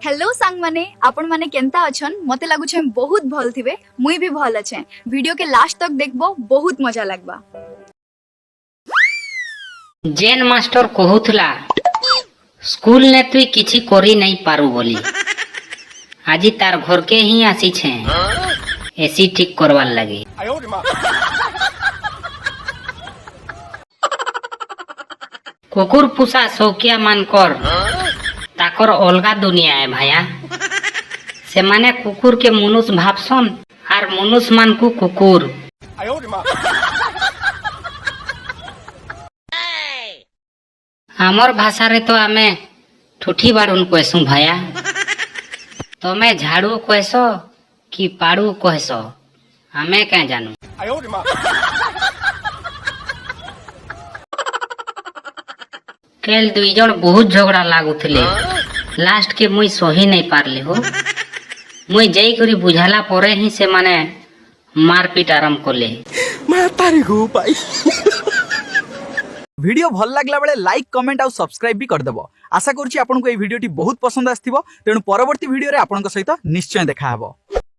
Hello सांग माने आपण माने केंता अछन मते लागुछे बहुत भल थिबे मुई भी भल अछे। वीडियो के लास्ट तक देखबो बहुत मजा लागबा। जेन मास्टर कहूथला स्कूल ने तुई किछि करी नहीं पारू बोली आजी तार घर के ही आसी छे एसी ठीक करवार लगी। कुकुर पुसा शौकिया मानकर ताकर अलगा दुनिया है भाया। से माने कुकुर के मनुष्य भावसन और मनुष्य मान को कुकुर। आमर भाषा रे तो आमे ठुठी बाड़ून कहसू भाया। तमे झाड़ू कहसो कि पाड़ू कहसो आमे क्या जानू। कल दुई जन बहुत झगड़ा लागुले लास्ट के मुई सही नहीं पारली हो। मुई जाई करी बुझाला परे ही से माने मारपीट आरंभ कले। वीडियो भल लागला बेले लाइक कमेंट आउ सब्सक्राइब भी कर देबो। आशा करूची आपन को ए वीडियोटी बहुत पसंद आस्थिबो। तेणु परवर्ती वीडियो रे आपन को सहित निश्चय देखा हबो।